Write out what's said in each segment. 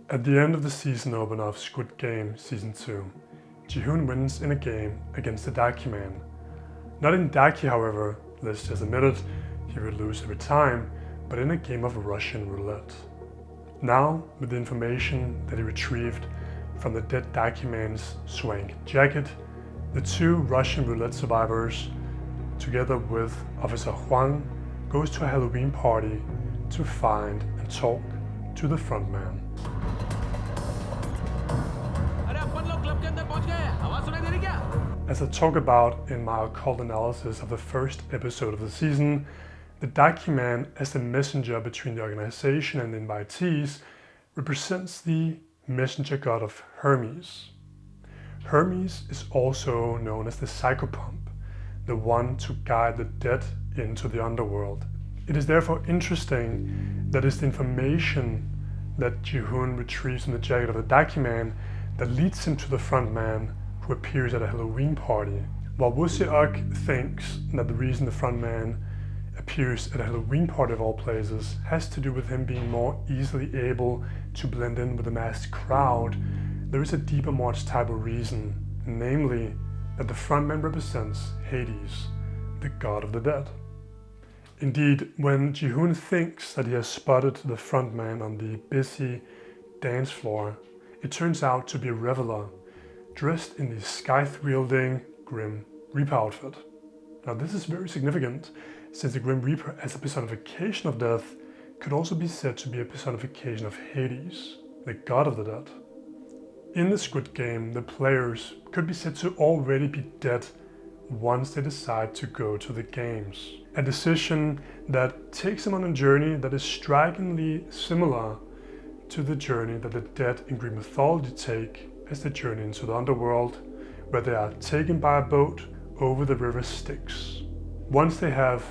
At the end of the season opener of Squid Game Season 2, Ji-hoon wins in a game against the Daki Man. Not in Daki, however, let's just admit it, he would lose every time, but in a game of Russian roulette. Now, with the information that he retrieved from the dead Daki Man's swank jacket, the two Russian roulette survivors, together with Officer Hwang, goes to a Halloween party to find and talk to the front man. As I talk about in my occult analysis of the first episode of the season, the Daki Man, as the messenger between the organization and the invitees, represents the messenger god of Hermes. Hermes is also known as the psychopomp, the one to guide the dead into the underworld. It is therefore interesting that it's the information that Ji-hoon retrieves from the jacket of the Daki Man that leads him to the front man who appears at a Halloween party. While Woo Se-ok thinks that the reason the front man appears at a Halloween party of all places has to do with him being more easily able to blend in with the masked crowd, there is a deeper, more archetypal reason, namely that the frontman represents Hades, the god of the dead. Indeed, when Ji-hoon thinks that he has spotted the frontman on the busy dance floor, it turns out to be a reveler, dressed in the scythe-wielding Grim Reaper outfit. Now this is very significant, since the Grim Reaper as a personification of death could also be said to be a personification of Hades, the god of the dead. In the Squid Game, the players could be said to already be dead once they decide to go to the games. A decision that takes them on a journey that is strikingly similar to the journey that the dead in Greek mythology take as they journey into the underworld, where they are taken by a boat over the river Styx. Once they have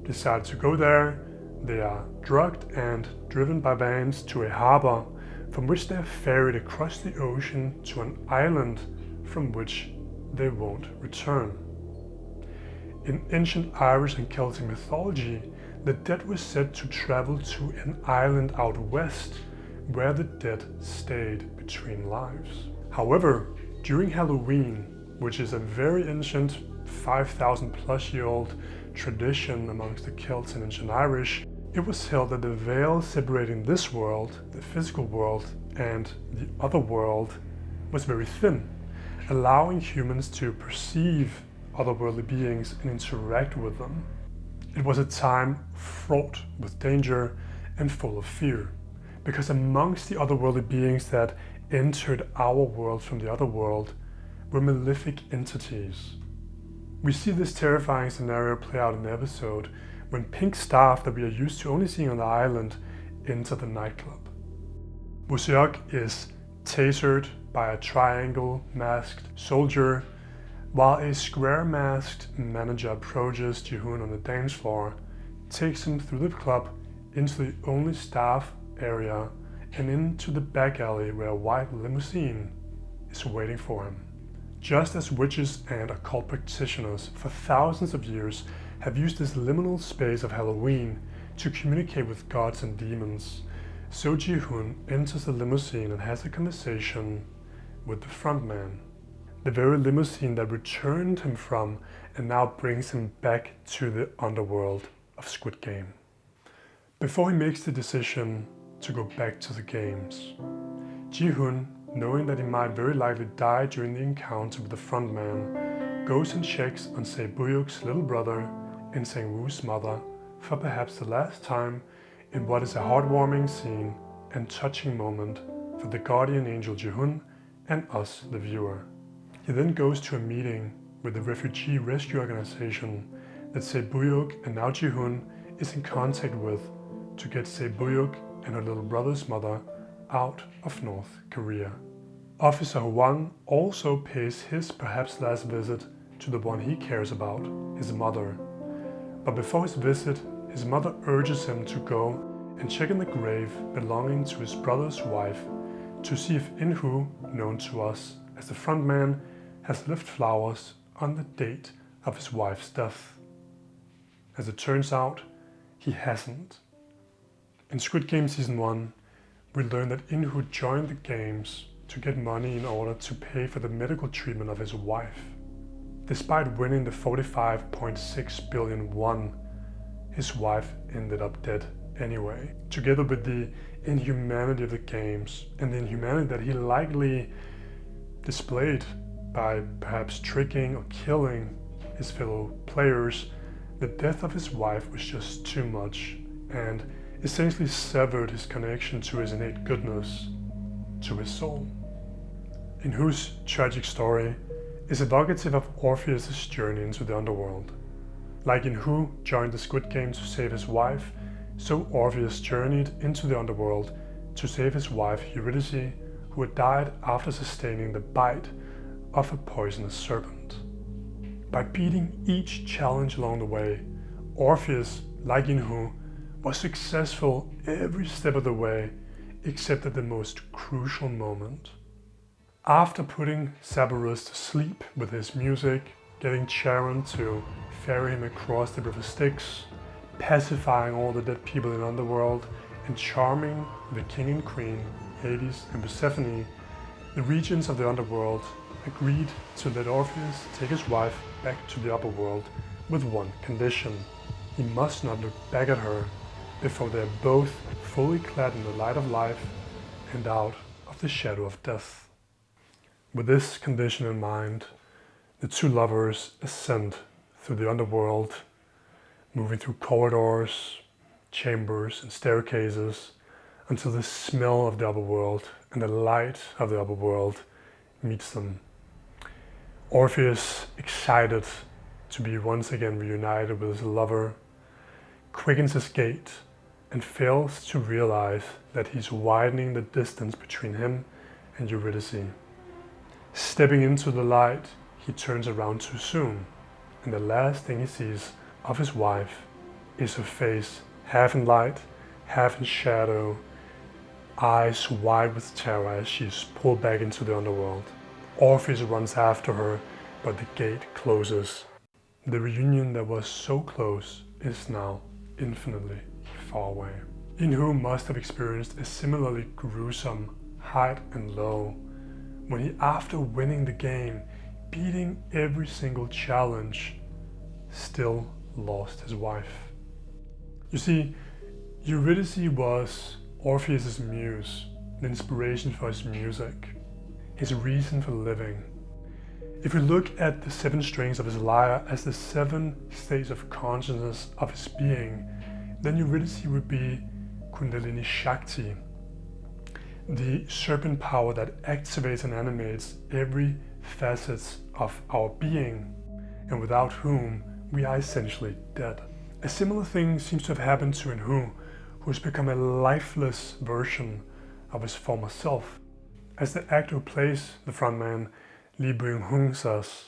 decided to go there, they are drugged and driven by vans to a harbor from which they are ferried across the ocean to an island from which they won't return. In ancient Irish and Celtic mythology, the dead were said to travel to an island out west where the dead stayed between lives. However, during Halloween, which is a very ancient 5,000 plus year old tradition amongst the Celts and ancient Irish, it was held that the veil separating this world, the physical world, and the other world was very thin, allowing humans to perceive otherworldly beings and interact with them. It was a time fraught with danger and full of fear, because amongst the otherworldly beings that entered our world from the other world were malefic entities. We see this terrifying scenario play out in the episode when pink staff that we are used to only seeing on the island enter the nightclub. Woo Se-ok is tasered by a triangle masked soldier, while a square masked manager approaches Ji-hoon on the dance floor, takes him through the club into the only staff area and into the back alley where a white limousine is waiting for him. Just as witches and occult practitioners for thousands of years have used this liminal space of Halloween to communicate with gods and demons, so Ji-hoon enters the limousine and has a conversation with the frontman, the very limousine that returned him from and now brings him back to the underworld of Squid Game. Before he makes the decision to go back to the games, Ji-hoon, knowing that he might very likely die during the encounter with the frontman, goes and checks on Se-buyuk's little brother and Sang-woo's mother for perhaps the last time in what is a heartwarming scene and touching moment for the guardian angel Ji-hoon and us, the viewer. He then goes to a meeting with the refugee rescue organization that Se-buyuk and now Ji-hoon is in contact with to get Se-buyuk and her little brother's mother out of North Korea. Officer Hwang also pays his perhaps last visit to the one he cares about, his mother. But before his visit, his mother urges him to go and check in the grave belonging to his brother's wife to see if In-ho, known to us as the frontman, has left flowers on the date of his wife's death. As it turns out, he hasn't. In Squid Game Season 1, we learn that In-Ho joined the games to get money in order to pay for the medical treatment of his wife. Despite winning the 45.6 billion won, his wife ended up dead anyway. Together with the inhumanity of the games and the inhumanity that he likely displayed by perhaps tricking or killing his fellow players, the death of his wife was just too much and essentially severed his connection to his innate goodness, to his soul. In-Ho's tragic story is evocative of Orpheus' journey into the underworld. Like In-Ho joined the Squid Game to save his wife, so Orpheus journeyed into the underworld to save his wife Eurydice, who had died after sustaining the bite of a poisonous serpent. By beating each challenge along the way, Orpheus, like In-Ho, was successful every step of the way except at the most crucial moment. After putting Cerberus to sleep with his music, getting Charon to ferry him across the river Styx, pacifying all the dead people in Underworld, and charming the king and queen, Hades and Persephone, the regents of the Underworld agreed to let Orpheus take his wife back to the upper world with one condition. He must not look back at her before they are both fully clad in the light of life and out of the shadow of death. With this condition in mind, the two lovers ascend through the underworld, moving through corridors, chambers, and staircases until the smell of the upper world and the light of the upper world meets them. Orpheus, excited to be once again reunited with his lover, quickens his gait and fails to realize that he's widening the distance between him and Eurydice. Stepping into the light, he turns around too soon, and the last thing he sees of his wife is her face, half in light, half in shadow, eyes wide with terror as she is pulled back into the underworld. Orpheus runs after her, but the gate closes. The reunion that was so close is now infinitely far away. In-Ho must have experienced a similarly gruesome high and low when he, after winning the game, beating every single challenge, still lost his wife. You see, Eurydice was Orpheus' muse, the inspiration for his music, his reason for living. If we look at the 7 strings of his lyre as the 7 states of consciousness of his being, then Eurydice would be Kundalini Shakti, the serpent power that activates and animates every facet of our being, and without whom we are essentially dead. A similar thing seems to have happened to In-Ho, who has become a lifeless version of his former self. As the actor who plays the frontman, Lee Byung-hun, says,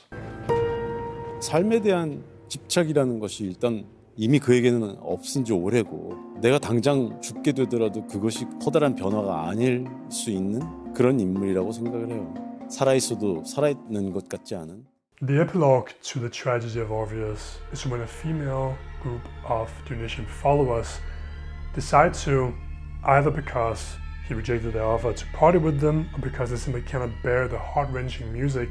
삶에 대한 집착이라는 것이 일단 이미 그에게는 없은 지 오래고, 내가 당장 죽게 되더라도 그것이 커다란 변화가 아닐 수 있는 그런 인물이라고 생각을 해요. 살아있어도 살아있는 것 같지 않은. The epilogue to the tragedy of Orpheus is when a female group of Dionysian followers decide to, either because he rejected their offer to party with them, or because they simply cannot bear the heart-wrenching music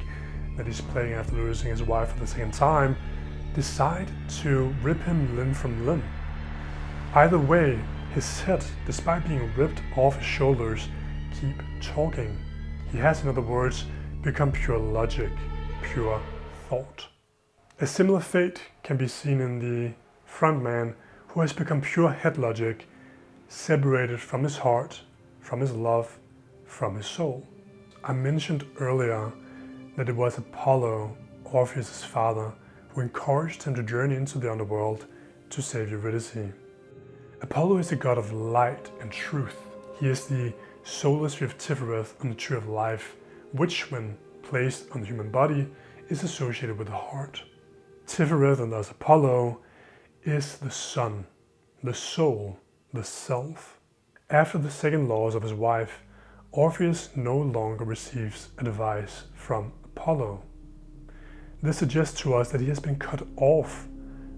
that he's playing after losing his wife for the second time, decide to rip him limb from limb. Either way, his head, despite being ripped off his shoulders, keep talking. He has, in other words, become pure logic, pure thought. A similar fate can be seen in the frontman, who has become pure head logic, separated from his heart, from his love, from his soul. I mentioned earlier that it was Apollo, Orpheus' father, who encouraged him to journey into the underworld to save Eurydice. Apollo is the god of light and truth. He is the soulless tree of Tifereth on the tree of life, which, when placed on the human body, is associated with the heart. Tifereth, and thus Apollo, is the sun, the soul, the self. After the second loss of his wife, Orpheus no longer receives advice from Apollo. This suggests to us that he has been cut off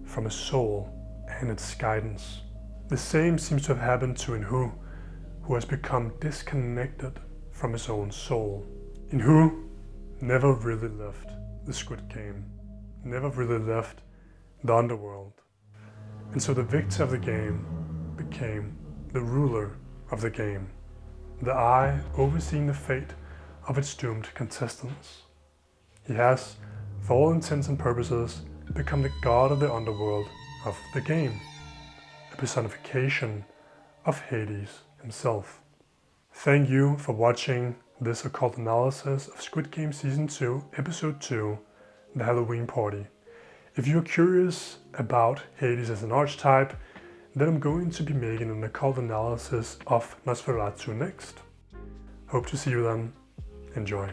from his soul and its guidance. The same seems to have happened to In-Ho, who who has become disconnected from his own soul, and who never really left the Squid Game, never really left the Underworld. And so the victor of the game became the ruler of the game, the eye overseeing the fate of its doomed contestants. He has, for all intents and purposes, become the god of the underworld of the game, a personification of Hades himself. Thank you for watching this occult analysis of Squid Game Season 2, Episode 2, The Halloween Party. If you're curious about Hades as an archetype, then I'm going to be making an occult analysis of Nosferatu next. Hope to see you then. Enjoy.